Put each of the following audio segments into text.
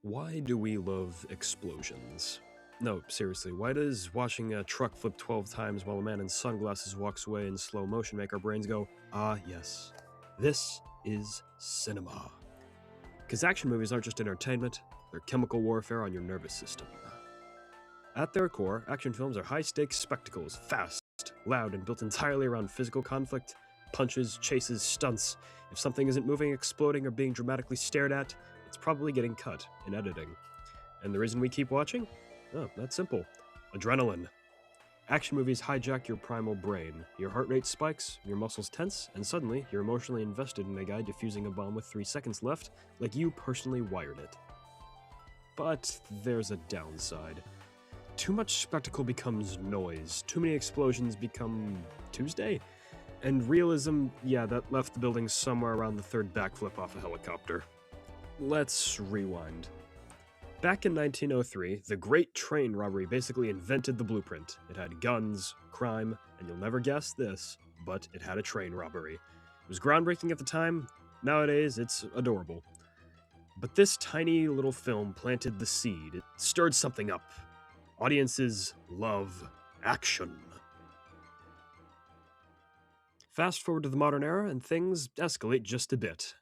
Why do we love explosions? No, seriously, why does watching a truck flip 12 times while a man in sunglasses walks away in slow motion make our brains go, ah, yes, this is cinema? Because action movies aren't just entertainment, they're chemical warfare on your nervous system. At their core, action films are high-stakes spectacles, fast, loud, and built entirely around physical conflict, punches, chases, stunts. If something isn't moving, exploding, or being dramatically stared at, it's probably getting cut in editing. And the reason we keep watching? Oh, that's simple. Adrenaline. Action movies hijack your primal brain. Your heart rate spikes, your muscles tense, and suddenly you're emotionally invested in a guy defusing a bomb with 3 seconds left, like you personally wired it. But there's a downside. Too much spectacle becomes noise. Too many explosions become Tuesday. And realism, yeah, that left the building somewhere around the 3rd backflip off a helicopter. Let's rewind. Back in 1903, the Great Train Robbery basically invented the blueprint. It had guns, crime, and you'll never guess this, but it had a train robbery. It was groundbreaking at the time. Nowadays, it's adorable. But this tiny little film planted the seed. It stirred something up. Audiences love action. Fast forward to the modern era, and things escalate just a bit.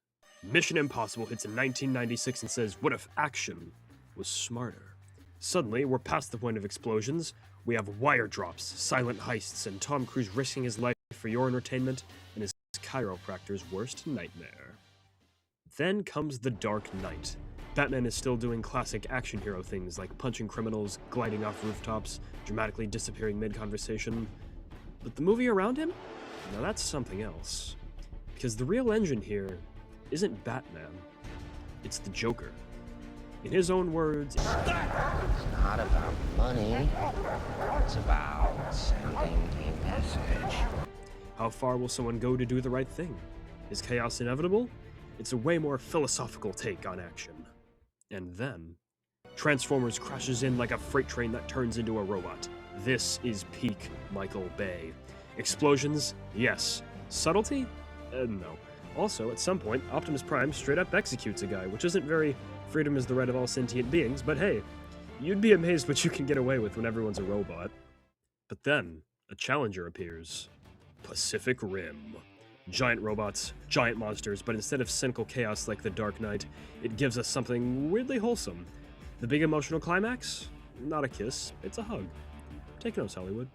Mission Impossible hits in 1996 and says, what if action was smarter? Suddenly, we're past the point of explosions. We have wire drops, silent heists, and Tom Cruise risking his life for your entertainment and his chiropractor's worst nightmare. Then comes The Dark Knight. Batman is still doing classic action hero things like punching criminals, gliding off rooftops, dramatically disappearing mid-conversation. But the movie around him? Now that's something else. Because the real engine here isn't Batman, it's the Joker. In his own words, it's not about money, it's about sending a message. How far will someone go to do the right thing? Is chaos inevitable? It's a way more philosophical take on action. And then, Transformers crashes in like a freight train that turns into a robot. This is peak Michael Bay. Explosions? Yes. Subtlety? No. Also, at some point, Optimus Prime straight up executes a guy, which isn't very freedom is the right of all sentient beings, but hey, you'd be amazed what you can get away with when everyone's a robot. But then, a challenger appears. Pacific Rim. Giant robots, giant monsters, but instead of cynical chaos like The Dark Knight, it gives us something weirdly wholesome. The big emotional climax? Not a kiss, it's a hug. Take notes, Hollywood.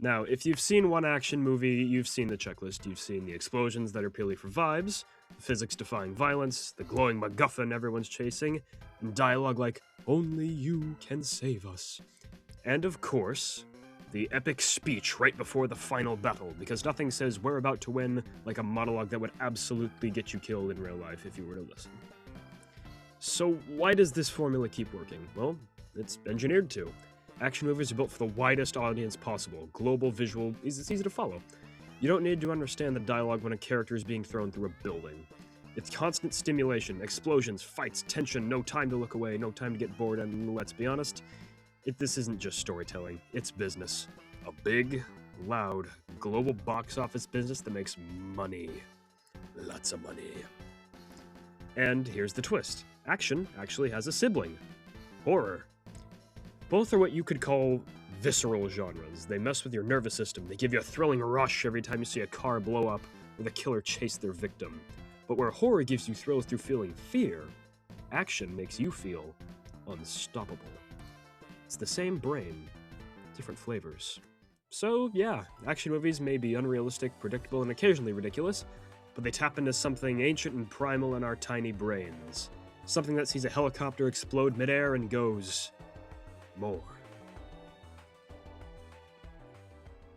Now, if you've seen one action movie, you've seen the checklist. You've seen the explosions that are purely for vibes, the physics-defying violence, the glowing MacGuffin everyone's chasing, and dialogue like, only you can save us. And of course, the epic speech right before the final battle, because nothing says we're about to win like a monologue that would absolutely get you killed in real life if you were to listen. So why does this formula keep working? Well, it's engineered to. Action movies are built for the widest audience possible. Global, visual, it's easy to follow. You don't need to understand the dialogue when a character is being thrown through a building. It's constant stimulation, explosions, fights, tension, no time to look away, no time to get bored, and let's be honest, this isn't just storytelling, it's business. A big, loud, global box office business that makes money. Lots of money. And here's the twist. Action actually has a sibling. Horror. Both are what you could call visceral genres. They mess with your nervous system. They give you a thrilling rush every time you see a car blow up or the killer chase their victim. But where horror gives you thrills through feeling fear, action makes you feel unstoppable. It's the same brain, different flavors. So yeah, action movies may be unrealistic, predictable, and occasionally ridiculous, but they tap into something ancient and primal in our tiny brains. Something that sees a helicopter explode midair and goes, more.